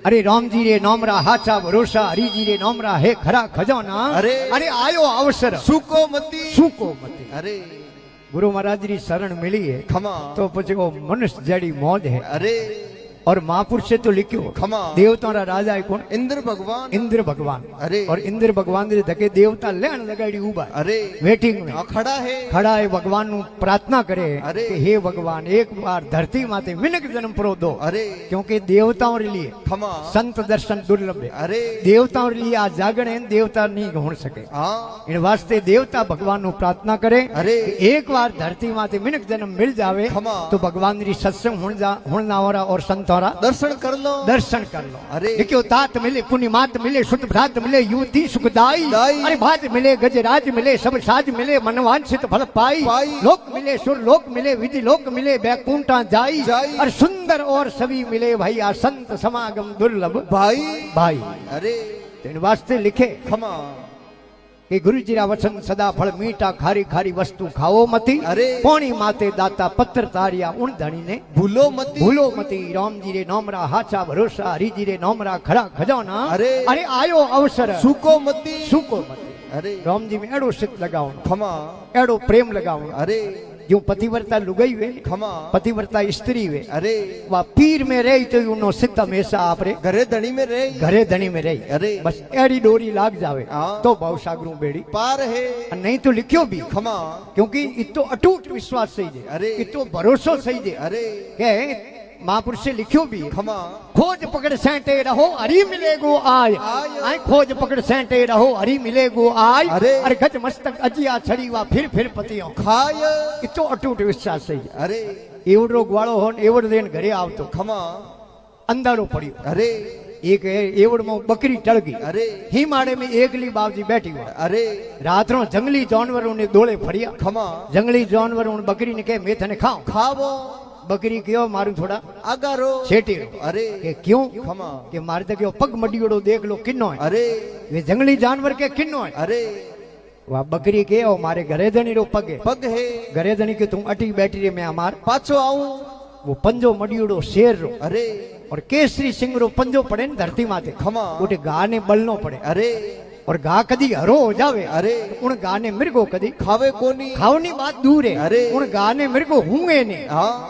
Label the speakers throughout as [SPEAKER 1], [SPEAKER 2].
[SPEAKER 1] अरे राम जी रे नोमरा हाचा भरोसा, हरि जी रे नोमरा है खरा खजाना।
[SPEAKER 2] अरे
[SPEAKER 1] अरे आयो अवसर
[SPEAKER 2] सुको मती।
[SPEAKER 1] अरे गुरु महाराज री शरण मिली है
[SPEAKER 2] खमा
[SPEAKER 1] तो पछी वो मनुष्य जड़ी मौज है।
[SPEAKER 2] अरे
[SPEAKER 1] और महापुरुष से तो लिखो
[SPEAKER 2] खमा
[SPEAKER 1] देवता राजा है कौन?
[SPEAKER 2] इंद्र भगवान।
[SPEAKER 1] इंद्र भगवान।
[SPEAKER 2] अरे
[SPEAKER 1] और इंद्र भगवान रे धके देवता लेन लगाड़ी उबा।
[SPEAKER 2] अरे
[SPEAKER 1] वेटिंग में
[SPEAKER 2] खड़ा है
[SPEAKER 1] भगवान नु प्रार्थना करे
[SPEAKER 2] अरे
[SPEAKER 1] कि हे भगवान एक बार धरती माते मिनक जन्म परो दो।
[SPEAKER 2] अरे
[SPEAKER 1] क्योंकि देवताओं रे लिए
[SPEAKER 2] खमा
[SPEAKER 1] संत दर्शन दुर्लभ है।
[SPEAKER 2] अरे
[SPEAKER 1] देवताओं रे लिए आज जागरण है देवता नहीं हो सके। इन वास्ते देवता भगवान नु प्रार्थना करे
[SPEAKER 2] अरे
[SPEAKER 1] एक बार धरती माते मिनक जन्म मिल जावे तो भगवान री सत्संग हुणनावरा और संतोरा दर्शन कर लो।
[SPEAKER 2] अरे
[SPEAKER 1] देखियो तात मिले पुण्य मात मिले शुद्ध भ्रात मिले युवती सुखदाई। अरे भात मिले गजराज मिले सब साज मिले मनवांछित फल पाई। लोक मिले सुर लोक मिले विधि लोक मिले बैकुंठा जाई। और सुंदर और सभी मिले भाई आ संत समागम दुर्लभ भाई।
[SPEAKER 2] अरे
[SPEAKER 1] तेन वास्ते लिखे
[SPEAKER 2] खमा
[SPEAKER 1] कि गुरु जी रा वचन सदा फल मीठा खारी खारी वस्तु खाओ मती।
[SPEAKER 2] अरे
[SPEAKER 1] पोणी माते दाता पत्र तारिया उन धनी ने
[SPEAKER 2] भूलो मती।
[SPEAKER 1] राम जी रे नोमरा हाचा भरोसा, हरि जी रे नोमरा खरा खजाना।
[SPEAKER 2] अरे
[SPEAKER 1] आयो अवसर
[SPEAKER 2] सुको मती।
[SPEAKER 1] अरे राम जी में एड़ो सित लगाओ
[SPEAKER 2] खमा
[SPEAKER 1] एड़ो प्रेम लगाओ।
[SPEAKER 2] अरे
[SPEAKER 1] जो पतिव्रता लुगाई वे
[SPEAKER 2] खमा
[SPEAKER 1] पतिव्रता स्त्री वे
[SPEAKER 2] अरे
[SPEAKER 1] वा पीर में रही तो उनो सित हमेशा आपरे
[SPEAKER 2] घरे धनी में रही।
[SPEAKER 1] अरे बस एड़ी डोरी लाग जावे तो भवसागरों बेड़ी
[SPEAKER 2] पार है।
[SPEAKER 1] नहीं तो लिखियो भी
[SPEAKER 2] खमा
[SPEAKER 1] क्योंकि इतो अटूट विश्वास सही है।
[SPEAKER 2] अरे
[SPEAKER 1] इतो भरोसो सही है।
[SPEAKER 2] अरे
[SPEAKER 1] के महापुरुष से लिखियो भी
[SPEAKER 2] खमा
[SPEAKER 1] खोज पकड़ सेंटे रहो हरी मिलेगो आय। खोज पकड़ सेंटे रहो हरी मिलेगो आय। अरे गज मस्तक अजिया छड़ी वा फिर पतियों खाय। इतो अटूट विश्वास सही है।
[SPEAKER 2] अरे
[SPEAKER 1] एवडो ग्वाळो होन एवड देन घरे आवतो
[SPEAKER 2] खमा
[SPEAKER 1] अंधारो पड़ियो।
[SPEAKER 2] अरे
[SPEAKER 1] एक एवड में बकरी टळ गई।
[SPEAKER 2] अरे
[SPEAKER 1] हिमाड़े में एकली बावजी बैठी हुई।
[SPEAKER 2] अरे
[SPEAKER 1] रात्रों जंगली जानवरों ने दोले फड़िया।
[SPEAKER 2] खमा
[SPEAKER 1] जंगली जानवरों बकरी ने कहे मैं थने
[SPEAKER 2] खावो।
[SPEAKER 1] बकरी क्यों मारू थोड़ा
[SPEAKER 2] आगारो
[SPEAKER 1] सेठी।
[SPEAKER 2] अरे
[SPEAKER 1] के क्यों
[SPEAKER 2] खमा
[SPEAKER 1] के मारे तक पग मडियोड़ो देख लो किन्नो है।
[SPEAKER 2] अरे
[SPEAKER 1] वे जंगली जानवर के किन्नो है।
[SPEAKER 2] अरे
[SPEAKER 1] वह बकरी के ओ मारे घरे धनी रो पग
[SPEAKER 2] है।
[SPEAKER 1] घरे धनी के तुम अटी बैठी रे मैं हमार
[SPEAKER 2] पाछो आऊं।
[SPEAKER 1] वो पंजो मडियोड़ो शेर रो।
[SPEAKER 2] अरे
[SPEAKER 1] और केसरी सिंह रो पंजो पड़े न धरती माते
[SPEAKER 2] खमा
[SPEAKER 1] उठे गा ने बलनो पड़े।
[SPEAKER 2] अरे
[SPEAKER 1] और गा कदी हरो हो जावे।
[SPEAKER 2] अरे
[SPEAKER 1] उन गा ने मिर्गो कदी
[SPEAKER 2] खावे कोनी
[SPEAKER 1] खावनी बात दूर है।
[SPEAKER 2] अरे उन
[SPEAKER 1] गा ने मिर्गो हुए ने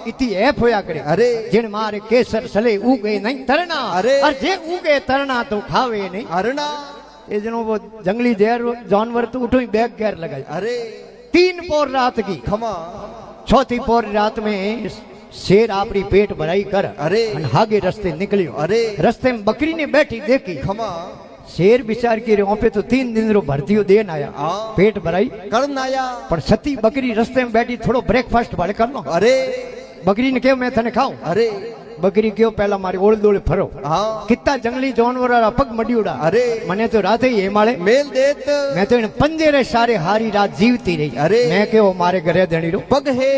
[SPEAKER 1] इति ऐप होया करे।
[SPEAKER 2] अरे
[SPEAKER 1] जिन मारे केसर सले उगे नहीं तरना।
[SPEAKER 2] अरे
[SPEAKER 1] और जे उगे तरना तो खावे नहीं
[SPEAKER 2] अरना।
[SPEAKER 1] ये जनो वो जंगली जानवर तो उठो ही बैग गैर लगाई।
[SPEAKER 2] अरे
[SPEAKER 1] 3 पोर रात की
[SPEAKER 2] खमा
[SPEAKER 1] चौथी पोर रात में शेर आपरी पेट भराई कर
[SPEAKER 2] अरे
[SPEAKER 1] हागे रस्ते निकलियो।
[SPEAKER 2] अरे
[SPEAKER 1] रस्ते में बकरी ने बैठी देखी
[SPEAKER 2] खमा
[SPEAKER 1] शेर विचार की रो पे तो 3 दिन रो भरती देन आया पेट भराई
[SPEAKER 2] करन आया। पर
[SPEAKER 1] सती बकरी रस्ते में बैठी थोड़ो ब्रेकफास्ट भले कर लो।
[SPEAKER 2] अरे
[SPEAKER 1] बकरी ने कहो मैं थने खाऊं।
[SPEAKER 2] अरे
[SPEAKER 1] बकरी क्यों पहला मारी ओल दोले फरो। कितना जंगली जानवर पग मडियोड़ा। अरे मने तो रात ही माले
[SPEAKER 2] मेल देत
[SPEAKER 1] मैं तो इन पंजेरे सारे हारी रात जीवती रही।
[SPEAKER 2] अरे
[SPEAKER 1] मैं क्यों मारे घरे धनी रो
[SPEAKER 2] पग है।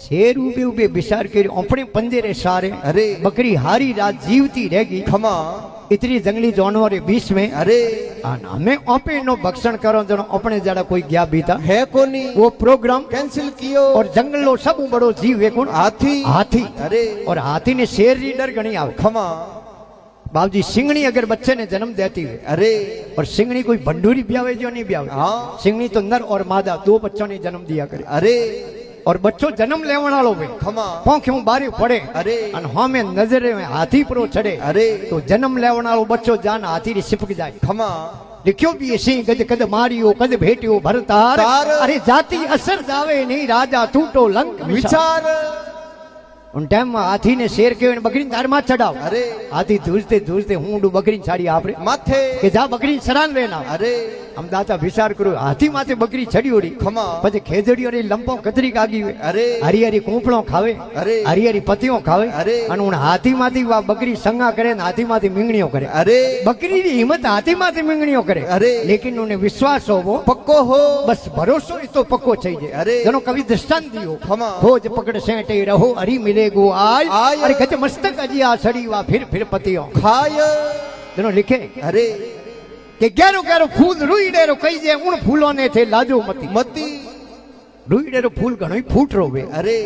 [SPEAKER 1] शेर उबे उबे विचार के अपने पंजेरे सारे।
[SPEAKER 2] अरे बकरी
[SPEAKER 1] हारी रात जीवती रहेगी
[SPEAKER 2] खमा
[SPEAKER 1] इतनी जंगली जानवर बीच में।
[SPEAKER 2] अरे
[SPEAKER 1] हमें अपने नो भक्षण करो जनो अपने जड़ा कोई गया बीता
[SPEAKER 2] है कोनी। वो
[SPEAKER 1] प्रोग्राम
[SPEAKER 2] कैंसिल कियो।
[SPEAKER 1] और जंगलो सब बड़ो जीव है कौन? हाथी।
[SPEAKER 2] अरे और
[SPEAKER 1] हाथी ने शेर री डर गणी आवे।
[SPEAKER 2] खमा
[SPEAKER 1] बाबूजी सिंगनी अगर बच्चे ने जन्म देती है।
[SPEAKER 2] अरे और
[SPEAKER 1] सिंगनी कोई भंडूरी ब्यावे जो नहीं ब्यावे। सिंगनी तो नर और मादा 2 बच्चों ने जन्म दिया करे।
[SPEAKER 2] अरे
[SPEAKER 1] और बच्चों जन्म लेवन वालो वे पोंख्यों बारी पड़े। अरे हमें नजरे में हाथी परो चढ़े। अरे तो जन्म लेवन वालो बच्चो जान हाथी री सिपक जाए। खमा लिखियो भी सिंह गज कद मारियो कद भेटियो भरतार। अरे जाति असर जावे नहीं राजा टूटो लंक विचार। उन टाइम हाथी ने शेर के बकरी दार माथ चढ़ाओ। अरे हाथी धूजते हूं बकरी छाड़ी आपरे माथे के जा बकरी सरान लेना। अरे हम दाता विचार करो हाथी माथे बकरी छड़ी ओड़ी खमा पछे खेजड़ी ओरी लंपो कतरी कागी। अरे हरी हरी कोंपड़ो खावे। अरे हरी हरी पतियों खावे। अरे अन उन हाथी माथी वा बकरी संगा करे न हाथी माथी मिंगणियो करे। अरे बकरी री हिम्मत हाथी माथी मिंगणियो करे। अरे लेकिन उन्हें विश्वास हो वो पक्को हो बस भरोसो तो पक्को चाहिए। अरे जनो कवि दृष्टांत दियो खमा खोज पकड़ सेंटे रहो हरी मिलेगो आय। अरे गज मस्तक अजिया सड़ी वा फिर पतियों खाय। जनो लिखे अरे के ग्यारो ग्यारो फूल रुई डेरो कई जे उन फूलों ने थे लाजो मती रुई डेरो फूल घणो ही फूट रो वे। अरे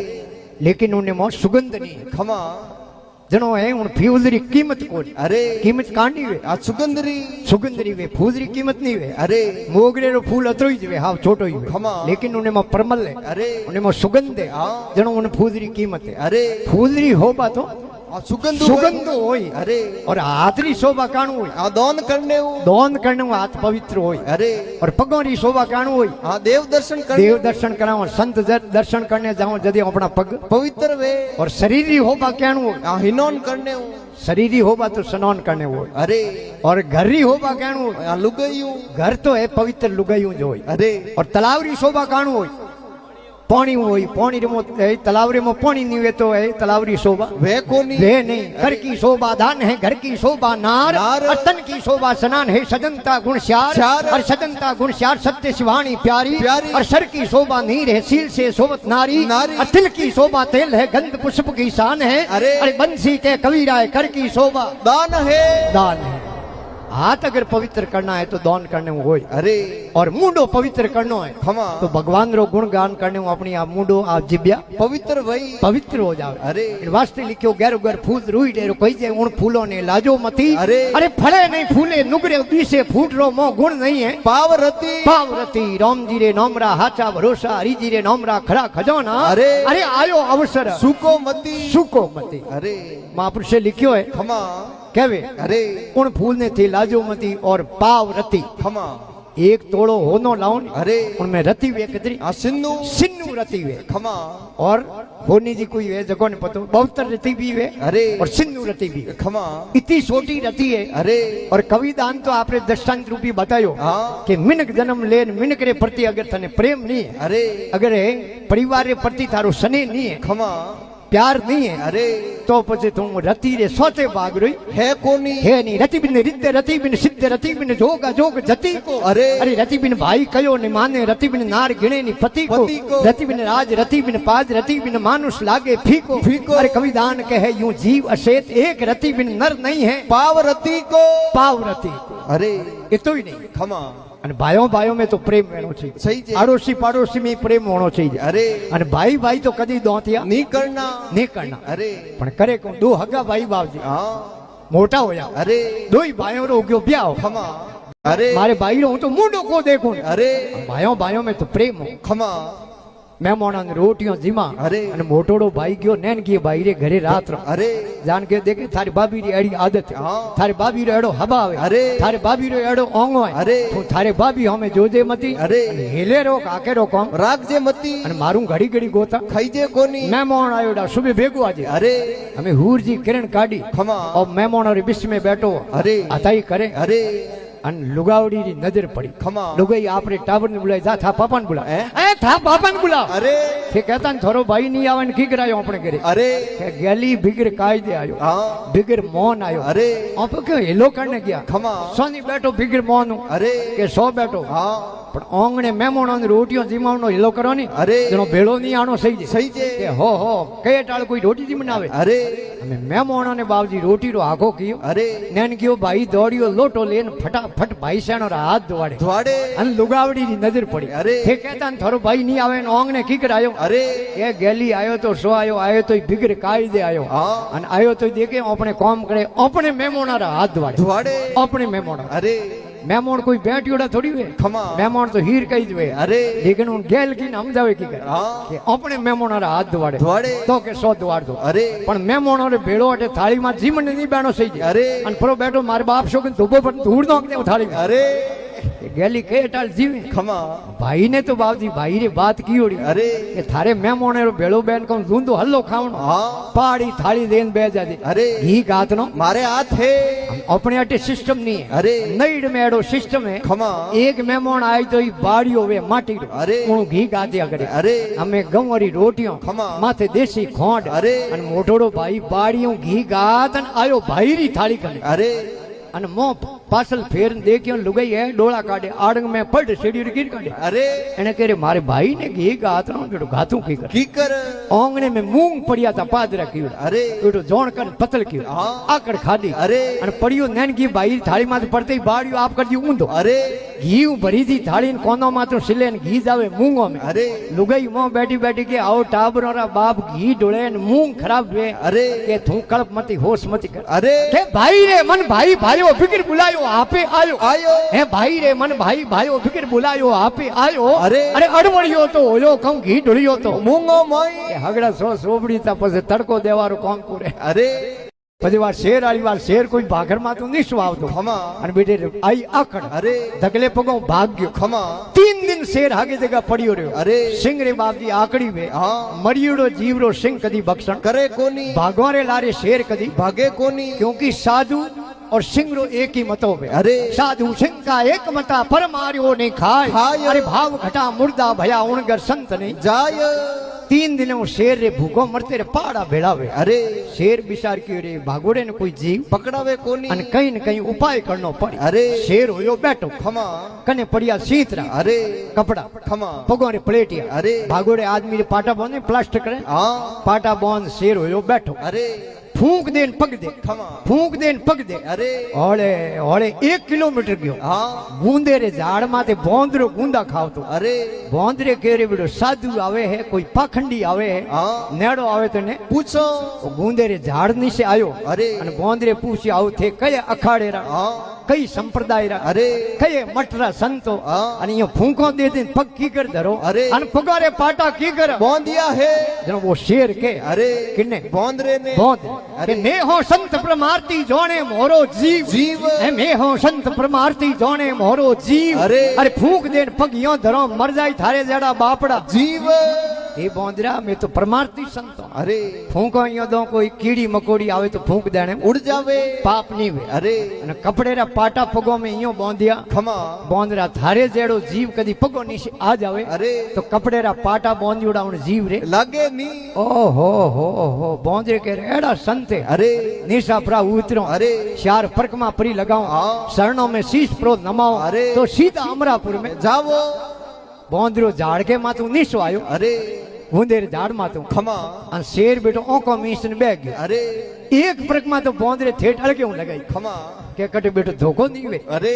[SPEAKER 1] लेकिन उन्हें मो सुगंध नहीं खमा जनो है उन फ्यूजरी कीमत कोनी
[SPEAKER 2] अरे
[SPEAKER 1] कीमत कांडी वे
[SPEAKER 2] आ सुगंधरी
[SPEAKER 1] सुगंधरी वे फूजरी कीमत नहीं वे
[SPEAKER 2] अरे
[SPEAKER 1] मोगरे रो फूल अतरोई ज वे हाव छोटो ही वे
[SPEAKER 2] खमा।
[SPEAKER 1] लेकिन उन्हें में परमल है
[SPEAKER 2] अरे
[SPEAKER 1] उन्हें में सुगंध है
[SPEAKER 2] हाँ।
[SPEAKER 1] जनो उन फूजरी कीमत है
[SPEAKER 2] अरे
[SPEAKER 1] फूजरी होबा तो
[SPEAKER 2] आ सुगंध
[SPEAKER 1] सुगंध होई
[SPEAKER 2] अरे
[SPEAKER 1] और हाथरी शोभा काणु होई
[SPEAKER 2] आ दान करने
[SPEAKER 1] दोन करने हाथ पवित्र होई
[SPEAKER 2] अरे
[SPEAKER 1] और पगोरी शोभा काणु होई
[SPEAKER 2] आ देव दर्शन करने
[SPEAKER 1] देव दर्शन कराओ संत दर्शन करने जाओ जदि अपना पग
[SPEAKER 2] पवित्र वे
[SPEAKER 1] और शरीरी होबा कहणु होई
[SPEAKER 2] आ हिनोन करने
[SPEAKER 1] शरीरी होबा तो स्नान करने होई
[SPEAKER 2] अरे
[SPEAKER 1] और घरी होबा कहणु होई
[SPEAKER 2] आ लुगाइयो
[SPEAKER 1] घर तो है पवित्र लुगाइयों जो होई
[SPEAKER 2] अरे
[SPEAKER 1] और तलावरी शोभा काणु होई पानी होई पानी रे मो तलावरे में पानी नहीं वे तो है तलावरी शोभा
[SPEAKER 2] वे कोनी
[SPEAKER 1] वे नहीं घर की शोभा दान है घर की शोभा नार
[SPEAKER 2] नार।
[SPEAKER 1] और तन की शोभा स्नान है सजनता गुण श्यार
[SPEAKER 2] श्यार।
[SPEAKER 1] और सजनता गुण श्यार सत्य शिवानी प्यारी
[SPEAKER 2] प्यारी।
[SPEAKER 1] और सर की शोभा नीर है सील से शोभत नारी
[SPEAKER 2] नारी।
[SPEAKER 1] और तिल की शोभा तेल है गंध पुष्प की शान है
[SPEAKER 2] अरे।
[SPEAKER 1] बंसी के कबीरा है कर की शोभा
[SPEAKER 2] दान है
[SPEAKER 1] दान है हाथ अगर पवित्र करना है तो दान करने में होय
[SPEAKER 2] अरे
[SPEAKER 1] और मुंडो पवित्र करनो है
[SPEAKER 2] खमा
[SPEAKER 1] तो भगवान रो गुण गान करने में अपनी आ मुंडो आ जिब्या
[SPEAKER 2] पवित्र वही
[SPEAKER 1] पवित्र हो जावे
[SPEAKER 2] अरे
[SPEAKER 1] वास्ते लिखियो गैर घर फूल रुई डेरो कही जे उन फूलों ने लाजो मती
[SPEAKER 2] अरे।
[SPEAKER 1] अरे फले नहीं फूले नुगरे दिसे फूट रो मो गुण नहीं है
[SPEAKER 2] पावरती
[SPEAKER 1] पावरती राम जी रे नोमरा हाचा भरोसा हरि जी रे नोमरा खरा खजाना
[SPEAKER 2] अरे।
[SPEAKER 1] अरे आयो अवसर
[SPEAKER 2] सुको मती
[SPEAKER 1] सुको मती
[SPEAKER 2] अरे
[SPEAKER 1] महापुरुषे लिखियो है
[SPEAKER 2] खमा
[SPEAKER 1] कहवे
[SPEAKER 2] अरे
[SPEAKER 1] उन फूल ने थी लाजो मती और पावरती
[SPEAKER 2] खमा
[SPEAKER 1] एक तोड़ो होनो लाउन
[SPEAKER 2] अरे
[SPEAKER 1] उनमें रति वे कदरी
[SPEAKER 2] आ सिन्नू
[SPEAKER 1] सिन्नू रति वे
[SPEAKER 2] खमा
[SPEAKER 1] और होनी जी कोई वे जगो ने पतो बहुतर रति भी वे
[SPEAKER 2] अरे
[SPEAKER 1] और सिन्नू रति भी
[SPEAKER 2] खमा
[SPEAKER 1] इतनी छोटी रति है
[SPEAKER 2] अरे
[SPEAKER 1] और कविदान तो आपने दृष्टांत रूपी बतायो
[SPEAKER 2] हाँ
[SPEAKER 1] कि मिनक जन्म लेन मिनक रे प्रति अगर तने प्रेम नहीं है
[SPEAKER 2] अरे
[SPEAKER 1] अगर है परिवार रे प्रति थारो स्नेह नहीं है
[SPEAKER 2] खमा
[SPEAKER 1] प्यार नहीं है
[SPEAKER 2] अरे
[SPEAKER 1] तो पछे तुम रति रे सोते भाग रही
[SPEAKER 2] है कोनी
[SPEAKER 1] है नहीं रति बिन रिद्ध रति बिन सिद्ध रति बिन जोगा जोग जति को
[SPEAKER 2] अरे
[SPEAKER 1] अरे रति बिन भाई कयो ने माने रति बिन नार गिणे नी पति को
[SPEAKER 2] पति को।
[SPEAKER 1] रति बिन राज रति बिन पाज रति बिन मानुष लागे फीको
[SPEAKER 2] फीको।
[SPEAKER 1] अरे कविदान कहे यूं जीव अशेत एक रति बिन नर नहीं है
[SPEAKER 2] पावरती को
[SPEAKER 1] पाव रति को
[SPEAKER 2] अरे
[SPEAKER 1] इतो ही नहीं
[SPEAKER 2] खमा
[SPEAKER 1] અને ભાઈઓ ભાઈઓ में तो प्रेम वेणो છે
[SPEAKER 2] सही છે
[SPEAKER 1] આડોશી પાડોશી में प्रेम होनो चाहिए
[SPEAKER 2] अरे
[SPEAKER 1] અને ભાઈ ભાઈ તો કદી દોંતિયા
[SPEAKER 2] नहीं करना
[SPEAKER 1] नहीं करना
[SPEAKER 2] अरे
[SPEAKER 1] પણ કરે को दो हगा भाई बापजी
[SPEAKER 2] हाँ
[SPEAKER 1] मोटा होया
[SPEAKER 2] अरे
[SPEAKER 1] दो ही भाइयों रो गयो ब्याह हो।
[SPEAKER 2] खमा अरे
[SPEAKER 1] मारे भाई रो तो मुंडो को देखो
[SPEAKER 2] अरे
[SPEAKER 1] भाइयों भाइयों में तो प्रेम हो
[SPEAKER 2] खमा
[SPEAKER 1] મહેમાન રોટીઓ જીમા
[SPEAKER 2] અરે
[SPEAKER 1] અને મોટોડો ભાઈ ગયો નેન ગયો ભાઈ રે ઘરે રાત રો
[SPEAKER 2] अरे
[SPEAKER 1] જાન કે દેખે થારી ભાભી રી એડી આદત છે
[SPEAKER 2] હા.
[SPEAKER 1] થારી ભાભી રો એડો હબા આવે
[SPEAKER 2] અરે.
[SPEAKER 1] થારી ભાભી રો એડો ઓંગ હોય
[SPEAKER 2] અરે.
[SPEAKER 1] તું થારે ભાભી હમે જોજે મતી
[SPEAKER 2] અરે.
[SPEAKER 1] અને હેલે રો કાકે રો કોમ
[SPEAKER 2] રાખજે મતી
[SPEAKER 1] અને મારું ઘડી ઘડી ગોતા
[SPEAKER 2] ખાઈજે કોની
[SPEAKER 1] મહેમાન આયોડા સુબે ભેગું આજે
[SPEAKER 2] अरे
[SPEAKER 1] અમે હુરજી કિરણ કાઢી
[SPEAKER 2] ખમા
[SPEAKER 1] और મહેમાન रे बीच में बैठो
[SPEAKER 2] अरे
[SPEAKER 1] आताई करे
[SPEAKER 2] अरे
[SPEAKER 1] અને લુગાવડી ની નજર પડી
[SPEAKER 2] ખમા
[SPEAKER 1] લુગાઈ આપણે ટાબર ને બોલાય જા થા પાપા ને બોલા
[SPEAKER 2] હે?
[SPEAKER 1] એ થા પાપા ને બોલા
[SPEAKER 2] अरे
[SPEAKER 1] કે કહેતા ને થોરો ભાઈ નહીં આવે ને કી કરાયો આપણે ઘરે
[SPEAKER 2] अरे
[SPEAKER 1] કે ગેલી ભીગર કાયદે આયો
[SPEAKER 2] हाँ
[SPEAKER 1] ભીગર મોહન આયો
[SPEAKER 2] अरे
[SPEAKER 1] આપણે કે હેલો કરને ગયા
[SPEAKER 2] खमा
[SPEAKER 1] સોની બેઠો ભીગર મોહન
[SPEAKER 2] अरे
[SPEAKER 1] કે સો બેઠો
[SPEAKER 2] हाँ
[SPEAKER 1] પણ ઓંગણે મહેમાનો ની રોટીઓ જીમાવનો હેલો કરો ની
[SPEAKER 2] अरे
[SPEAKER 1] જેનો ભેળો નહીં આનો સહી છે
[SPEAKER 2] सही जे
[SPEAKER 1] કે હો કઈ ટાળ કોઈ રોટી જી બનાવે
[SPEAKER 2] अरे
[SPEAKER 1] અમે મહેમાનો ને બાવજી રોટી રો આખો કયો
[SPEAKER 2] अरे
[SPEAKER 1] નેન ગયો ભાઈ દોડ્યો લોટો લઈને ફટાફટ ભાઈ સેનો હાથ ધોવાડે
[SPEAKER 2] द्वाड़े
[SPEAKER 1] અને લુગાવડી ની નજર પડી
[SPEAKER 2] અરે.
[SPEAKER 1] તે કહેતા ને થોરો ભાઈ નહીં આવે ને ઓંગણે કી કરાયો
[SPEAKER 2] अरे
[SPEAKER 1] એ ગેલી આયો તો સો આયો તો ભીગર કાયદે આયો
[SPEAKER 2] हाँ
[SPEAKER 1] અને આયો તો દેખે આપણે કામ કરે આપણે મહેમાનોના હાથ ધોવાડે
[SPEAKER 2] द्वाड़े
[SPEAKER 1] આપણે મહેમાનો
[SPEAKER 2] अरे
[SPEAKER 1] મહેમાન કોઈ બેટીઓડા થોડી વે
[SPEAKER 2] खमा
[SPEAKER 1] મહેમાન તો હીર કહી દે
[SPEAKER 2] अरे
[SPEAKER 1] લેકિન હું ગેલ કી સમજાવે કી કરે
[SPEAKER 2] हाँ
[SPEAKER 1] કે આપણે મહેમાનોના હાથ ધોવાડે
[SPEAKER 2] द्वाड़े
[SPEAKER 1] તો કે સો ધોવાડ દો
[SPEAKER 2] अरे
[SPEAKER 1] પણ મહેમાનો રે ભેળો અટે થાળીમાં જીમણ નહીં બેણો સહી જાય
[SPEAKER 2] अरे
[SPEAKER 1] અને ફરો બેઠો મારે બાપ શોક ધોબો પર ધૂળ નો કે થાળી
[SPEAKER 2] अरे
[SPEAKER 1] ગેલી કે ટાળ જીવે
[SPEAKER 2] खमा
[SPEAKER 1] ભાઈ ને તો બાપજી ભાઈ રે વાત કીઓડી
[SPEAKER 2] अरे
[SPEAKER 1] કે થારે મહેમાનો રો ભેળો બેન કહું ધૂંધો હલ્લો ખાવણો
[SPEAKER 2] हाँ
[SPEAKER 1] પાડી થાળી દેન બે જાજે
[SPEAKER 2] अरे
[SPEAKER 1] ઘી ગાતનો
[SPEAKER 2] मारे हाथ है
[SPEAKER 1] अपने अटे सिस्टम नहीं है
[SPEAKER 2] अरे
[SPEAKER 1] नईड में एडो सिस्टम है
[SPEAKER 2] खमा
[SPEAKER 1] एक मेहमान आए तो बाड़ियों वे माटी
[SPEAKER 2] अरे
[SPEAKER 1] घी गाद्या करे
[SPEAKER 2] अरे
[SPEAKER 1] हमें गंवरी रोटियों
[SPEAKER 2] खमा
[SPEAKER 1] माथे देसी खोंड
[SPEAKER 2] अरे
[SPEAKER 1] अन मोटोड़ो भाई बाड़ियों घी गात अन आयो भाई री थाली करे
[SPEAKER 2] अरे
[SPEAKER 1] अन मो પાછળ ફેર દેખ્યો લુગઈ હે ડોળા કાઢે આડંગ મેં પડ સીડી ગીર કાઢે
[SPEAKER 2] અરે
[SPEAKER 1] એને કહે મારે ભાઈ ને ઘી ગાતરો બેટો ગાતું કી કર
[SPEAKER 2] કીકર
[SPEAKER 1] ઓંગણે में मूंग पड़िया था पादरा की
[SPEAKER 2] अरे
[SPEAKER 1] बेटो जोन कर पतल की
[SPEAKER 2] हाँ।
[SPEAKER 1] आकड़ खादी
[SPEAKER 2] अरे
[SPEAKER 1] અને પડ્યો નેન ઘી ભાઈ થાળી માં પડતે બાળ્યો આપ કરજી ઊંધો
[SPEAKER 2] अरे
[SPEAKER 1] ઘી ભરી દી થાળી ને કોનો માં તો સિલે ને ઘી જાવે મૂંગો में
[SPEAKER 2] अरे
[SPEAKER 1] લુગઈ મો બેઠી બેઠી કે આવો ટાબરો રા બાપ ઘી ઢોળે ને મૂંગ ખરાબ વે
[SPEAKER 2] अरे
[SPEAKER 1] કે તું કળપ મતી હોશ મતી કર
[SPEAKER 2] अरे
[SPEAKER 1] કે ભાઈ રે મન ભાઈ ભાઈઓ ફિકર બુલાયો આપે આયો
[SPEAKER 2] आयो
[SPEAKER 1] હે ભાઈ રે મન ભાઈ ભાઈઓ ફિકર બુલાયો આપે આયો
[SPEAKER 2] અરે
[SPEAKER 1] અડવળ્યો તો ઓયો કઉ ઘી ઢોળ્યો તો
[SPEAKER 2] મૂંગો મોઈ
[SPEAKER 1] કે હગડા સોબડી તા પછી તડકો દેવારો કોમ પૂરે
[SPEAKER 2] अरे
[SPEAKER 1] પછી વાર શેર આલી વાર શેર કોઈ ભાગર માં તો નીસુ આવતો
[SPEAKER 2] खमा
[SPEAKER 1] અને બેટે આઈ આકડ
[SPEAKER 2] अरे
[SPEAKER 1] ધગલે પગો ભાગ્યો
[SPEAKER 2] खमा
[SPEAKER 1] 3 दिन શેર હાગે જગા પડ્યો રહ્યો
[SPEAKER 2] अरे
[SPEAKER 1] સિંગરે બાપજી આકડી વે
[SPEAKER 2] हाँ
[SPEAKER 1] મરિયુડો જીવરો સિંહ કદી બક્ષણ
[SPEAKER 2] करे कोनी
[SPEAKER 1] भागवारे लारे शेर कदी
[SPEAKER 2] भागे कोनी
[SPEAKER 1] क्योंकि साधु और सिंगरो एक ही मतों में
[SPEAKER 2] अरे
[SPEAKER 1] साधु सिंह का एक मता पर मारियो नहीं खाए
[SPEAKER 2] खाए।
[SPEAKER 1] अरे भाव घटा मुर्दा भया उणगर संत नहीं
[SPEAKER 2] जाय
[SPEAKER 1] 3 दिन वो शेर रे भूखो मरते रे पाड़ा भेड़ावे
[SPEAKER 2] अरे
[SPEAKER 1] शेर बिचार क्यों रे भागोड़े ने कोई जीव
[SPEAKER 2] पकड़ावे कोनी
[SPEAKER 1] અને કઈ ને કઈ ઉપાય કરનો પડી
[SPEAKER 2] अरे
[SPEAKER 1] શેર હોયો બેઠો
[SPEAKER 2] खमा
[SPEAKER 1] કને પડ્યા સીતરા
[SPEAKER 2] अरे
[SPEAKER 1] કપડા
[SPEAKER 2] खमा
[SPEAKER 1] પગોરે પ્લેટિયા
[SPEAKER 2] अरे
[SPEAKER 1] ભાગોડે આદમી રે પાટા બોને પ્લાસ્ટર કરે
[SPEAKER 2] हाँ
[SPEAKER 1] પાટા બોન શેર હોયો બેઠો
[SPEAKER 2] अरे
[SPEAKER 1] ફૂંક દેન પગ દે
[SPEAKER 2] खमा
[SPEAKER 1] ફૂંક દેન પગ દે
[SPEAKER 2] अरे
[SPEAKER 1] હોળે હોળે 1 કિલોમીટર ગયો
[SPEAKER 2] हाँ
[SPEAKER 1] ગુંદે રે ઝાડ માથે બોંદરો ગુંદા ખાવતો
[SPEAKER 2] अरे
[SPEAKER 1] બોંદરે કેરે બેડો સાધુ આવે હે કોઈ પાખંડી આવે હે
[SPEAKER 2] हाँ
[SPEAKER 1] નેડો આવે તો ને
[SPEAKER 2] पूछो
[SPEAKER 1] ગુંદે રે ઝાડ નીચે આવ્યો
[SPEAKER 2] अरे
[SPEAKER 1] અને બોંદરે પૂછ્યું આવું થે કયા અખાડે રા
[SPEAKER 2] हाँ
[SPEAKER 1] કઈ સંપ્રદાય રા
[SPEAKER 2] अरे
[SPEAKER 1] કયે મટરા સંતો
[SPEAKER 2] हाँ
[SPEAKER 1] અને અહીંયા ફૂંકો દે દે પગ કી કર ધરો
[SPEAKER 2] अरे
[SPEAKER 1] અને પગારે પાટા કી કર
[SPEAKER 2] बोंदिया है
[SPEAKER 1] જનો વો શેર કે
[SPEAKER 2] अरे
[SPEAKER 1] किन्ने
[SPEAKER 2] बोंदरे ने
[SPEAKER 1] બોંદ
[SPEAKER 2] अरे
[SPEAKER 1] કે મેં હો સંત પ્રમારતી જોણે મોરો જીવ
[SPEAKER 2] जीव
[SPEAKER 1] એ મેં હો સંત પ્રમારતી જોણે મોરો જીવ
[SPEAKER 2] અરે.
[SPEAKER 1] અરે ફૂંક દે પગ યો ધરો મર જાય થારે જેડા બાપડા
[SPEAKER 2] जीव
[SPEAKER 1] એ બોંદરા મેં તો પ્રમારતી સંતો
[SPEAKER 2] अरे
[SPEAKER 1] ફૂંકો અહીંયા દો કોઈ કીડી મકોડી આવે તો ફૂંક દેણે
[SPEAKER 2] उड़ जावे
[SPEAKER 1] પાપ નહીં વે
[SPEAKER 2] अरे
[SPEAKER 1] અને કપડેરા પાટા પગો में અહીંયા બોંધ્યા
[SPEAKER 2] खमा
[SPEAKER 1] બોંદરા થારે જેડો જીવ કદી પગો નીચે આ જાવે
[SPEAKER 2] अरे
[SPEAKER 1] તો કપડેરા પાટા બોંધ્યુડાવણ જીવ રે
[SPEAKER 2] लागे नी
[SPEAKER 1] ઓહો હો બોંદરે કે રેડા સંતે
[SPEAKER 2] अरे
[SPEAKER 1] निशा प्रा उतरो
[SPEAKER 2] अरे
[SPEAKER 1] चार पर्क में परी लगाओ
[SPEAKER 2] हाँ।
[SPEAKER 1] शरणों में शीश प्रो नमाओ
[SPEAKER 2] अरे।
[SPEAKER 1] तो सीधा अमरापुर में
[SPEAKER 2] जावो
[SPEAKER 1] बोंदरो झाड़ के मातू निशो आयो
[SPEAKER 2] अरे
[SPEAKER 1] गुंदेर झाड़ मातू
[SPEAKER 2] खमा
[SPEAKER 1] अन शेर बेटो ओको मीसन बैग गयो
[SPEAKER 2] अरे
[SPEAKER 1] एक पर्क में तो बोंदरे थेट अड़के हूं लगाई
[SPEAKER 2] खमा
[SPEAKER 1] के कटे बेटो धोखो नहीं वे
[SPEAKER 2] अरे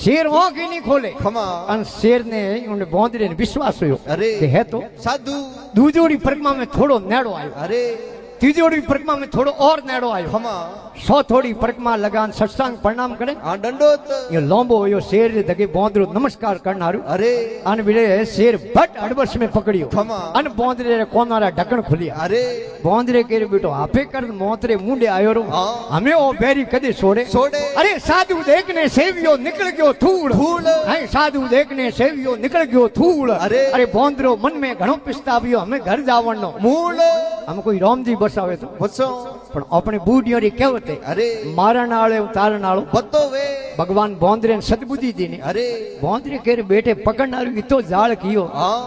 [SPEAKER 1] शेर ओंख ही नहीं खोले
[SPEAKER 2] खमा
[SPEAKER 1] अन शेर ने उन बोंदरे ने विश्वास हुयो
[SPEAKER 2] अरे
[SPEAKER 1] कि है तो
[SPEAKER 2] साधु
[SPEAKER 1] दूजोड़ी परिक्रमा में थोड़ो नेड़ो आयो
[SPEAKER 2] अरे
[SPEAKER 1] तीजोड़ी परिक्रमा में थोड़ो और नेड़ो आयो
[SPEAKER 2] खमा
[SPEAKER 1] सौ थोड़ी परिक्रमा लगान सत्संग प्रणाम करे
[SPEAKER 2] हाँ दंडोत
[SPEAKER 1] यो लोंबो यो शेर रे दगे बोंदरो नमस्कार करनारू
[SPEAKER 2] अरे
[SPEAKER 1] अन बिले शेर भट अडबस में पकड़ियो
[SPEAKER 2] खमा
[SPEAKER 1] अन बोंदरे रे कोनारा ढक्कन खुलिया
[SPEAKER 2] अरे
[SPEAKER 1] बोंदरे के रे बेटो आपे कर मोतरे मुंडे आयो रो
[SPEAKER 2] हाँ।
[SPEAKER 1] हमें ओ बेरी कदे छोड़े
[SPEAKER 2] छोड़े।
[SPEAKER 1] अरे साधु देखने सेवियो निकल गयो धूल
[SPEAKER 2] धूल।
[SPEAKER 1] हाय साधु देखने सेवियो निकल गयो धूल
[SPEAKER 2] अरे।
[SPEAKER 1] अरे बोंदरो मन में घणो पिस्ताव्यो हमें घर जावणनो
[SPEAKER 2] मूल
[SPEAKER 1] हम कोई रामजी बसावे तो
[SPEAKER 2] बसो
[SPEAKER 1] पण अपनी बूढ़ियों री कहेवत है
[SPEAKER 2] अरे
[SPEAKER 1] मारा नाले उतारण नालो
[SPEAKER 2] बतो वे
[SPEAKER 1] भगवान बोंदरे ने सद्बुद्धि दीनी
[SPEAKER 2] अरे
[SPEAKER 1] बोंदरे के बेटे पकड़नारू तो जाल कियो
[SPEAKER 2] हाँ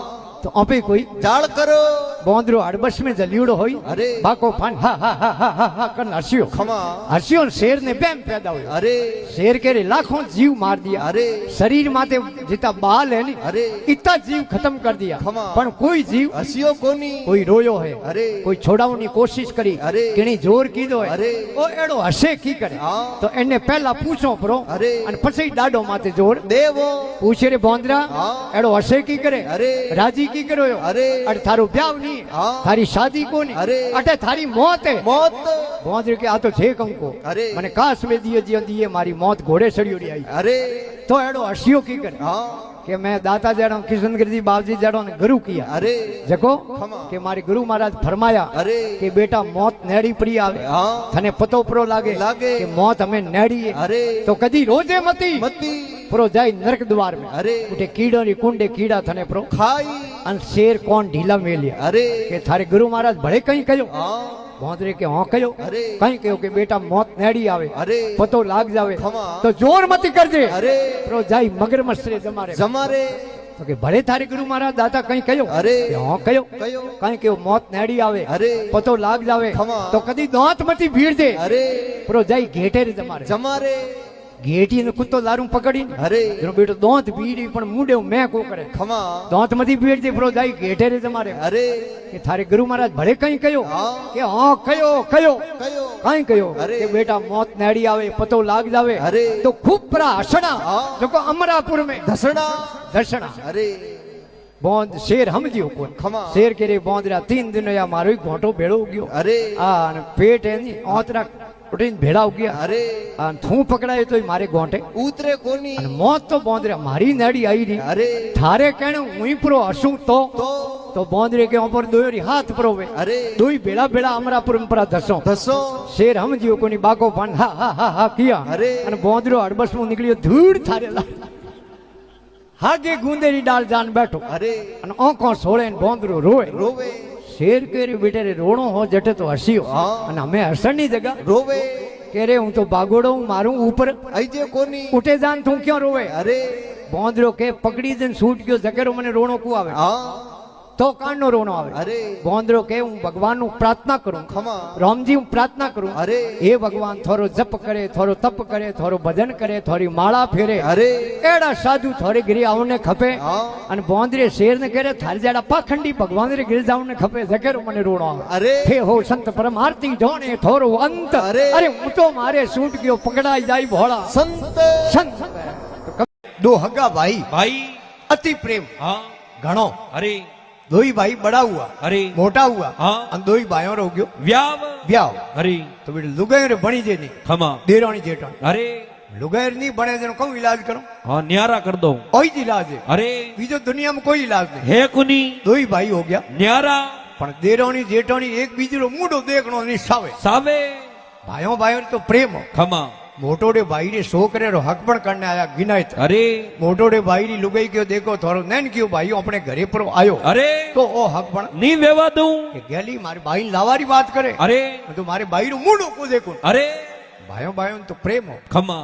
[SPEAKER 1] तो अपे कोई
[SPEAKER 2] जाल करो
[SPEAKER 1] बोंदरो अड़बस में जलियोड़ो होई
[SPEAKER 2] अरे
[SPEAKER 1] बाको फान हा हा हा हा हा हा कर हसियो
[SPEAKER 2] खमा
[SPEAKER 1] हसियो ने शेर ने बेम पैदा हुई
[SPEAKER 2] अरे
[SPEAKER 1] शेर के रे लाखों जीव मार दिया
[SPEAKER 2] अरे
[SPEAKER 1] शरीर माते जितना बाल है नी
[SPEAKER 2] अरे
[SPEAKER 1] इतना जीव खत्म कर दिया
[SPEAKER 2] खमा।
[SPEAKER 1] पण कोई जीव
[SPEAKER 2] हसियो कोनी
[SPEAKER 1] कोई रोयो है
[SPEAKER 2] अरे
[SPEAKER 1] कोई छोड़ावनी कोशिश करी
[SPEAKER 2] अरे
[SPEAKER 1] किणी जोर कीधो है
[SPEAKER 2] अरे
[SPEAKER 1] ओ एड़ो हसे की करे
[SPEAKER 2] हाँ।
[SPEAKER 1] तो एने पहला पूछो परो
[SPEAKER 2] अरे
[SPEAKER 1] अन पछी डाडो माते जोर
[SPEAKER 2] देवो
[SPEAKER 1] पूछे रे बोंदरा
[SPEAKER 2] हाँ।
[SPEAKER 1] एड़ो हसे की करे
[SPEAKER 2] अरे
[SPEAKER 1] राजी की करो
[SPEAKER 2] अरे
[SPEAKER 1] अरे थारो ब्याह नहीं
[SPEAKER 2] हाँ।
[SPEAKER 1] थारी शादी को नहीं
[SPEAKER 2] अरे।
[SPEAKER 1] अटे थारी मौत है
[SPEAKER 2] मौत
[SPEAKER 1] बोंदरे के आ तो छे कंको
[SPEAKER 2] अरे।
[SPEAKER 1] मने कास में दिए जियो दिए मारी मौत घोड़े चढ़ी उड़ी आई
[SPEAKER 2] अरे
[SPEAKER 1] तो एड़ो हसियो की करे
[SPEAKER 2] हाँ
[SPEAKER 1] कि मैं दाता जड़ो किशनगिरी जी बाबजी जड़ो ने गुरु किया
[SPEAKER 2] अरे
[SPEAKER 1] जको
[SPEAKER 2] खमा।
[SPEAKER 1] कि मारे गुरु महाराज फरमाया
[SPEAKER 2] अरे
[SPEAKER 1] कि बेटा मौत नेड़ी पड़ी आवे
[SPEAKER 2] हाँ
[SPEAKER 1] थने पतो परो लागे
[SPEAKER 2] लागे।
[SPEAKER 1] कि मौत हमें नेड़ी है
[SPEAKER 2] अरे
[SPEAKER 1] तो कदी रोजे मती
[SPEAKER 2] मती
[SPEAKER 1] परो जाई नरक द्वार में
[SPEAKER 2] अरे
[SPEAKER 1] उठे कीड़ो री कुंडे कीड़ा थने परो
[SPEAKER 2] खाई
[SPEAKER 1] अन शेर कौन ढीला मेलिया
[SPEAKER 2] अरे
[SPEAKER 1] कि थारे गुरु महाराज भले कहीं कहो
[SPEAKER 2] हाँ
[SPEAKER 1] बोंदरे के हाँ कहो
[SPEAKER 2] अरे।
[SPEAKER 1] कहीं कहो कि बेटा मौत नेड़ी आवे
[SPEAKER 2] अरे
[SPEAKER 1] पतो लाग जावे
[SPEAKER 2] खमा।
[SPEAKER 1] तो जोर मत कर दे
[SPEAKER 2] अरे
[SPEAKER 1] परो जाई मगरमच्छ रे जमारे
[SPEAKER 2] जमारे
[SPEAKER 1] तो के भले थारे गुरु महाराज दाता कहीं कहो
[SPEAKER 2] अरे।
[SPEAKER 1] कि हाँ कहो
[SPEAKER 2] कयो
[SPEAKER 1] कहीं कहो मौत नेड़ी आवे
[SPEAKER 2] अरे
[SPEAKER 1] पतो लाग जावे
[SPEAKER 2] खमा।
[SPEAKER 1] तो कदी दांत मती भीड़ दे
[SPEAKER 2] अरे
[SPEAKER 1] परो जाई घेटे रे जमारे
[SPEAKER 2] जमारे
[SPEAKER 1] ઘેટી ને કૂતો દારૂ પકડી
[SPEAKER 2] અરે
[SPEAKER 1] એનો બેટો દોંત પીડી પણ મુંડે મેં કો કરે
[SPEAKER 2] ખમા
[SPEAKER 1] દોંત માંથી પીડતી પ્રો જાય ઘેટે રે તમારે
[SPEAKER 2] અરે
[SPEAKER 1] કે થારે ગુરુ મહારાજ ભલે કઈ કયો
[SPEAKER 2] હા.
[SPEAKER 1] કે હા કયો કયો
[SPEAKER 2] કયો
[SPEAKER 1] કઈ કયો
[SPEAKER 2] અરે.
[SPEAKER 1] કે બેટા મોત નેડી આવે પતો લાગ જાવે
[SPEAKER 2] અરે.
[SPEAKER 1] તો ખૂબ પરા હસણા
[SPEAKER 2] હા.
[SPEAKER 1] જોકો અમરાપુર में
[SPEAKER 2] ધસડા
[SPEAKER 1] દર્શના
[SPEAKER 2] અરે
[SPEAKER 1] બોંદ શેર સમજ્યો કોણ
[SPEAKER 2] ખમા.
[SPEAKER 1] શેર કે રે બોંદરા 3 દિન યા મારો ઘોટો ભેળો ગયો
[SPEAKER 2] અરે
[SPEAKER 1] આ અને પેટ એની ઓતરા ઉઠીને ભેળા ગયા
[SPEAKER 2] અરે
[SPEAKER 1] આ થૂં પકડાય તોય મારે ગોંટે
[SPEAKER 2] ઉતરે કોની
[SPEAKER 1] અને મોત તો બોંદરા મારી નાડી આવી રહી
[SPEAKER 2] અરે
[SPEAKER 1] થારે કેણે હું પ્રો હસું તો
[SPEAKER 2] તો
[SPEAKER 1] બોંદરે કે ઉપર દોરી હાથ પરોવે
[SPEAKER 2] અરે
[SPEAKER 1] દોઈ ભેળા ભેળા અમરાપુર પરા ધસો
[SPEAKER 2] ધસો
[SPEAKER 1] શેર સમજ્યો કોની બાકો પણ હા હા હા હા કિયા
[SPEAKER 2] અરે.
[SPEAKER 1] અને બોંદરો અડબસ માં નીકળ્યો ધૂળ થારેલા હાગે ગુંદેરી ડાળ જાન બેઠો
[SPEAKER 2] અરે
[SPEAKER 1] અને ઓંખો સોળે ને બોંદરો રોય
[SPEAKER 2] રોવે
[SPEAKER 1] શેર કેરી બેટે રે રોણો હો જટે તો હસ્યો
[SPEAKER 2] હા.
[SPEAKER 1] અને અમે હસણની જગા
[SPEAKER 2] રોવે
[SPEAKER 1] કે રે હું તો બાગોડો હું મારું ઉપર
[SPEAKER 2] આઈ જે કોની
[SPEAKER 1] ઉઠે જાન તું ક્યાં રોવે
[SPEAKER 2] અરે
[SPEAKER 1] બોંદરો કે પકડી દે છૂટ ગયો જકેરો મને રોણો કુ આવે
[SPEAKER 2] હા
[SPEAKER 1] તો કાનનો રોણો આવે
[SPEAKER 2] અરે
[SPEAKER 1] બોંદરો કે હું ભગવાનનું પ્રાર્થના કરું
[SPEAKER 2] ખમા
[SPEAKER 1] રામજી હું પ્રાર્થના કરું
[SPEAKER 2] અરે
[SPEAKER 1] એ ભગવાન થોડો જપ કરે થોડો તપ કરે થોડો ભજન કરે થોડી માળા ફેરે
[SPEAKER 2] અરે
[SPEAKER 1] એડા સાધુ થોડી ગીરી આવને ખપે
[SPEAKER 2] હા
[SPEAKER 1] અને બોંદરે શેર ને કરે થારી જાડા પાખંડી ભગવાન રે ગીરી જાવને ખપે જકેરો મને રોણો આવે
[SPEAKER 2] અરે
[SPEAKER 1] હે હો સંત પરમાર્થી ઢોણે થોરો અંત
[SPEAKER 2] અરે.
[SPEAKER 1] અરે હું તો મારે છૂટ ગયો પકડાઈ જાય ભોળા
[SPEAKER 2] સંત
[SPEAKER 1] સંત દો હગા ભાઈ
[SPEAKER 3] भाई
[SPEAKER 1] અતિ પ્રેમ
[SPEAKER 3] हाँ
[SPEAKER 1] ઘણો
[SPEAKER 3] अरे
[SPEAKER 1] દોઈ ભાઈ બડા હુआ
[SPEAKER 3] अरे
[SPEAKER 1] મોટા હુआ
[SPEAKER 3] हाँ
[SPEAKER 1] અને દોઈ ભાઈઓ રો ગયો
[SPEAKER 3] व्याव
[SPEAKER 1] બ્યાવ
[SPEAKER 3] अरे
[SPEAKER 1] તો બેટા લુગાઈ રે ભણી જે નહીં
[SPEAKER 3] खमा
[SPEAKER 1] દેરાણી જેઠાણી
[SPEAKER 3] अरे
[SPEAKER 1] લુગાઈ નહીં ભણે જેનો કઉ ઈલાજ કરો
[SPEAKER 3] हाँ न्यारा कर दो
[SPEAKER 1] ઓઈ જ ઈલાજ છે
[SPEAKER 3] अरे
[SPEAKER 1] બીજો દુનિયામાં કોઈ ઈલાજ નહીં
[SPEAKER 3] है कुनी
[SPEAKER 1] દોઈ ભાઈ હો ગયા
[SPEAKER 3] न्यारा
[SPEAKER 1] પણ દેરાણી જેઠાણી એક બીજો મૂડો દેખણો નહીં સાવે
[SPEAKER 3] सावे
[SPEAKER 1] ભાઈઓ ભાઈઓ તો પ્રેમ
[SPEAKER 3] खमा
[SPEAKER 1] મોટોડે ભાઈ રે છોકરે રો હક પણ કરને આયા ગિનાય
[SPEAKER 3] अरे
[SPEAKER 1] મોટોડે ભાઈ ની લુગાઈ ગયો દેખો થોડો નैन क्यों भाई अपने घरे पर आयो
[SPEAKER 3] अरे
[SPEAKER 1] तो ओ हक पण
[SPEAKER 3] नी वेवा दूं
[SPEAKER 1] કે ગેલી મારી ભાઈ લાવારી વાત કરે
[SPEAKER 3] अरे
[SPEAKER 1] તો મારે ભાઈ નું મૂડું કો દેખો
[SPEAKER 3] अरे
[SPEAKER 1] ભાઈઓ ભાઈઓ તો પ્રેમ હો
[SPEAKER 3] खमा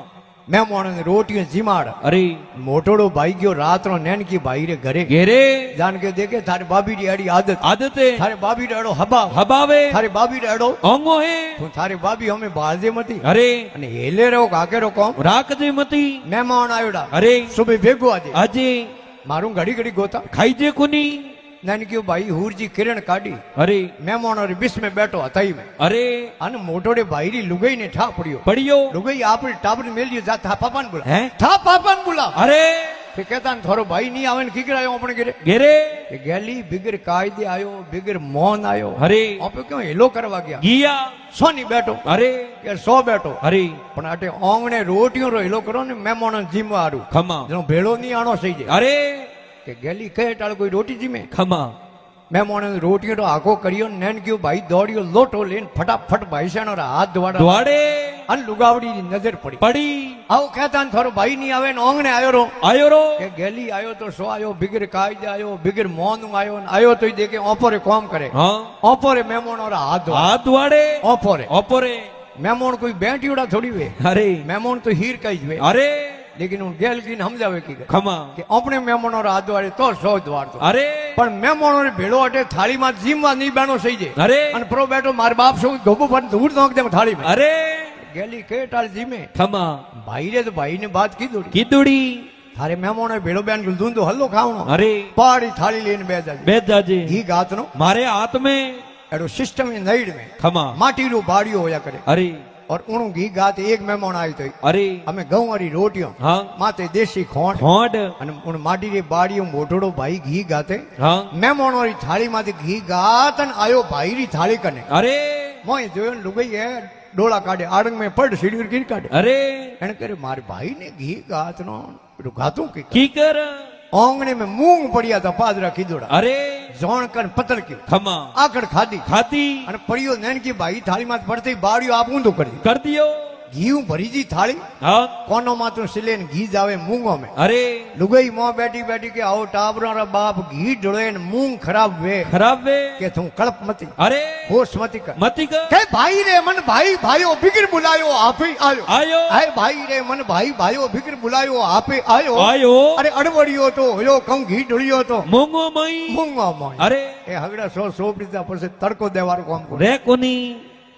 [SPEAKER 1] મેં મોણે રોટીઓ જીમાડ
[SPEAKER 3] अरे
[SPEAKER 1] મોટોડો ભાઈ ગયો રાત નો નैन की भाई रे घरे
[SPEAKER 3] घेरे
[SPEAKER 1] જાન કે દેખે થારી બાબી રી આડી આદત
[SPEAKER 3] आदते
[SPEAKER 1] થારી બાબી રે અડો હબા
[SPEAKER 3] हबावे
[SPEAKER 1] થારી બાબી રે અડો
[SPEAKER 3] ओंगो है
[SPEAKER 1] તું થારી બાબી અમે બાળજે મતી
[SPEAKER 3] अरे
[SPEAKER 1] અને હેલે રો કાકેરો કોમ
[SPEAKER 3] राकजे मती
[SPEAKER 1] મહેમાન આવ્યોડા
[SPEAKER 3] अरे
[SPEAKER 1] સુબે ભેગો આજે
[SPEAKER 3] आजे
[SPEAKER 1] મારું ઘડી ઘડી ગોતા
[SPEAKER 3] खाईजे कुनी
[SPEAKER 1] નैन क्यों भाई हुरजी किरण काढी
[SPEAKER 3] अरे
[SPEAKER 1] મહેમાનો રી બીસ में બેઠો હતાઈ में
[SPEAKER 3] अरे
[SPEAKER 1] અને મોટોડે ભાઈ રી લુગાઈ ને ઠા પડ્યો
[SPEAKER 3] पढ़ियो
[SPEAKER 1] લુગાઈ આપણી ટાબર મેલ્યો જા થા પાપાન બોલા
[SPEAKER 3] हैं
[SPEAKER 1] થા પાપાન બોલા
[SPEAKER 3] अरे
[SPEAKER 1] કે કહેતા ને થોરો ભાઈ નહીં આવે ને કીકરાયો આપણે ઘરે
[SPEAKER 3] घेरे
[SPEAKER 1] કે ગેલી બિગર કાયદે આયો બિગર મોન આયો
[SPEAKER 3] अरे
[SPEAKER 1] આપે ક્યાં હેલો કરવા ગયા
[SPEAKER 3] गिया
[SPEAKER 1] સોની બેઠો
[SPEAKER 3] अरे
[SPEAKER 1] કે સો બેઠો
[SPEAKER 3] अरे
[SPEAKER 1] પણ આટે ઓંગણે રોટીઓ રો હેલો કરો ને મહેમાનો જીમવા હારું
[SPEAKER 3] खमा
[SPEAKER 1] જેનો ભેળો નહીં આણો થઈ જાય
[SPEAKER 3] अरे
[SPEAKER 1] કે ગેલી કહે ટાળ કોઈ રોટી જીમે
[SPEAKER 3] खमा
[SPEAKER 1] મહેમાનો રોટીઓ તો આખો કર્યો ને નैन क्यों ભાઈ દોડ્યો લોટો લઈને ફટાફટ ભાઈ સાનો હાથ ધોવાડા
[SPEAKER 3] द्वाड़े
[SPEAKER 1] અને લુગાવડી ની નજર પડી
[SPEAKER 3] पड़ी
[SPEAKER 1] આવું કહેતા ને થોડો ભાઈ નહીં આવે ને ઓંગણે આવ્યો રો
[SPEAKER 3] आयो रो
[SPEAKER 1] કે ગેલી આવ્યો તો સો આવ્યો બિગર કાયદે આવ્યો બિગર મોન આવ્યો ને આવ્યો તો દેખે ઓપોરે કોમ કરે
[SPEAKER 3] हाँ
[SPEAKER 1] ઓપોરે મહેમાનો રા હાથ ધોવા
[SPEAKER 3] हाथ द्वाड़े
[SPEAKER 1] ઓપોરે
[SPEAKER 3] ओपरे
[SPEAKER 1] મહેમાન કોઈ બેટીઓડા થોડી વે
[SPEAKER 3] अरे
[SPEAKER 1] મહેમાન તો હીર કઈ જ વે
[SPEAKER 3] अरे
[SPEAKER 1] લેકિન હું ગેલ કીને સમજાવે કી
[SPEAKER 3] खमा
[SPEAKER 1] કે આપણે મહેમાનો રા હાથ ધોવાડે તો સો ધોવાડતો
[SPEAKER 3] अरे
[SPEAKER 1] પણ મહેમાનો ને ભેળો અટે થાળીમાં જીમવા નહીં બેનો થઈ જાય
[SPEAKER 3] अरे
[SPEAKER 1] અને પ્રો બેઠો માર બાપ શું ધોબું પર ધૂળ નોખ દે થાળીમાં
[SPEAKER 3] अरे
[SPEAKER 1] ગેલી કે ટાળ જીમે
[SPEAKER 3] खमा
[SPEAKER 1] ભાઈ રે તો ભાઈ ને બાત કીધું
[SPEAKER 3] किदुड़ी
[SPEAKER 1] થારે મહેમાનો ભેળો બેન ધૂંધો હલ્લો ખાવણો
[SPEAKER 3] अरे
[SPEAKER 1] પાડી થાળી લઈને બે જાય
[SPEAKER 3] बेदाजे
[SPEAKER 1] ઘી ગાતનો
[SPEAKER 3] मारे हाथ में
[SPEAKER 1] એડો સિસ્ટમ એ નઈડ में
[SPEAKER 3] खमा
[SPEAKER 1] માટીનો બાડિયો હોયા કરે
[SPEAKER 3] अरे
[SPEAKER 1] और उणो घी गाते एक મહેમાન આવ્યો તો
[SPEAKER 3] अरे
[SPEAKER 1] અમે ઘઉં વાળી રોટીઓ
[SPEAKER 3] हाँ
[SPEAKER 1] માથે દેશી ખોંડ
[SPEAKER 3] होंड
[SPEAKER 1] અને ઉણ માટી રે બાડિયો મોટોડો ભાઈ ઘી ગાતે
[SPEAKER 3] हाँ
[SPEAKER 1] મહેમાનો રી થાળીમાંથી ઘી ગાત અને આયો ભાઈ રી થાળી કને
[SPEAKER 3] अरे
[SPEAKER 1] મોય જોયો ને લુગઈ એ ડોળા કાઢે આડંગ में પડ સીડી ગીર કાઢે
[SPEAKER 3] अरे
[SPEAKER 1] એને કરે મારે ભાઈ ને ઘી ગાત નો પેલું ગાતું કે
[SPEAKER 3] की कर
[SPEAKER 1] ઓંગણે में मूंग પડ્યા હતા પાદરા કીધોડા
[SPEAKER 3] अरे
[SPEAKER 1] જોણ કન પતર ક્યું
[SPEAKER 3] खमा
[SPEAKER 1] આકડ ખાધી
[SPEAKER 3] खाती
[SPEAKER 1] અને પડ્યો નેન કે ભાઈ થાળીમાં પડતી બાડિયો આપ ઊંધો કરી
[SPEAKER 3] कर दियो
[SPEAKER 1] ઘી ભરીજી થાળી
[SPEAKER 3] हाँ
[SPEAKER 1] કોનો માત્ર સિલે ને ઘી જાવે મૂંગો में
[SPEAKER 3] अरे
[SPEAKER 1] લુગઈ મોં બેઠી બેઠી કે આવો ટાબરા બાપ ઘી ઢળે ને મૂંગ ખરાબ વે
[SPEAKER 3] खराब वे
[SPEAKER 1] કે તું કળપ મતી
[SPEAKER 3] अरे
[SPEAKER 1] હોશ મતી કર
[SPEAKER 3] मती कर
[SPEAKER 1] કે ભાઈ રે મન ભાઈ ભાઈઓ બિગર બુલાયો આપે આયો
[SPEAKER 3] आयो
[SPEAKER 1] હાય ભાઈ રે મન ભાઈ ભાઈઓ બિગર બુલાયો આપે આયો
[SPEAKER 3] आयो
[SPEAKER 1] અરે અડવડિયો તો હોયો કઉ ઘી ઢળ્યો તો
[SPEAKER 3] मोंगो मई
[SPEAKER 1] મૂંગો મોય
[SPEAKER 3] अरे
[SPEAKER 1] એ હગડા સો સો પડીતા પછી તડકો દેવાનું કામ કરે
[SPEAKER 3] रे कोनी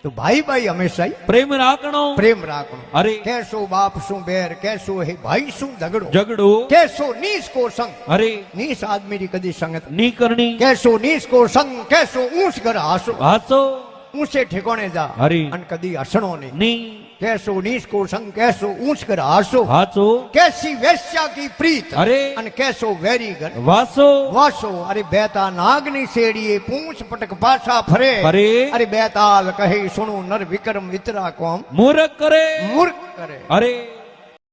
[SPEAKER 1] તો ભાઈ ભાઈ હંમેશા
[SPEAKER 3] પ્રેમ રાખણો
[SPEAKER 1] પ્રેમ રાખવાનો.
[SPEAKER 3] અરે
[SPEAKER 1] કેસો બાપ શું બેર, કેસો હે ભાઈ શું ઝઘડો,
[SPEAKER 3] ઝઘડો
[SPEAKER 1] કેસો નીસ કો સંગ,
[SPEAKER 3] અરે
[SPEAKER 1] નીસ આદમી રી કદી સંગત,
[SPEAKER 3] ની કરણી
[SPEAKER 1] કેસો નીસ કો સંગ, કેસો ઊંચ કર હાસો,
[SPEAKER 3] હાસો
[SPEAKER 1] ઊંચે ઠેકોણે જા
[SPEAKER 3] હરી.
[SPEAKER 1] અને કદી હસણો નહીં.
[SPEAKER 3] ની
[SPEAKER 1] કેસો નીસ કો સંગ, કેસો ઊંચ કર હાસો,
[SPEAKER 3] હાચો
[SPEAKER 1] कैसी वेश्या की प्रीत,
[SPEAKER 3] અરે
[SPEAKER 1] અને કેસો વેરી ગર
[SPEAKER 3] વાસો
[SPEAKER 1] વાસો. અરે બેતા નાગની શેડીએ પૂંછ પટક પાછા ફરે,
[SPEAKER 3] અરે
[SPEAKER 1] અરે બેતાલ કહે સુણું નર વિક્રમ વિતરા કોમ,
[SPEAKER 3] મૂરખ કરે
[SPEAKER 1] મૂર્ખ કરે.
[SPEAKER 3] અરે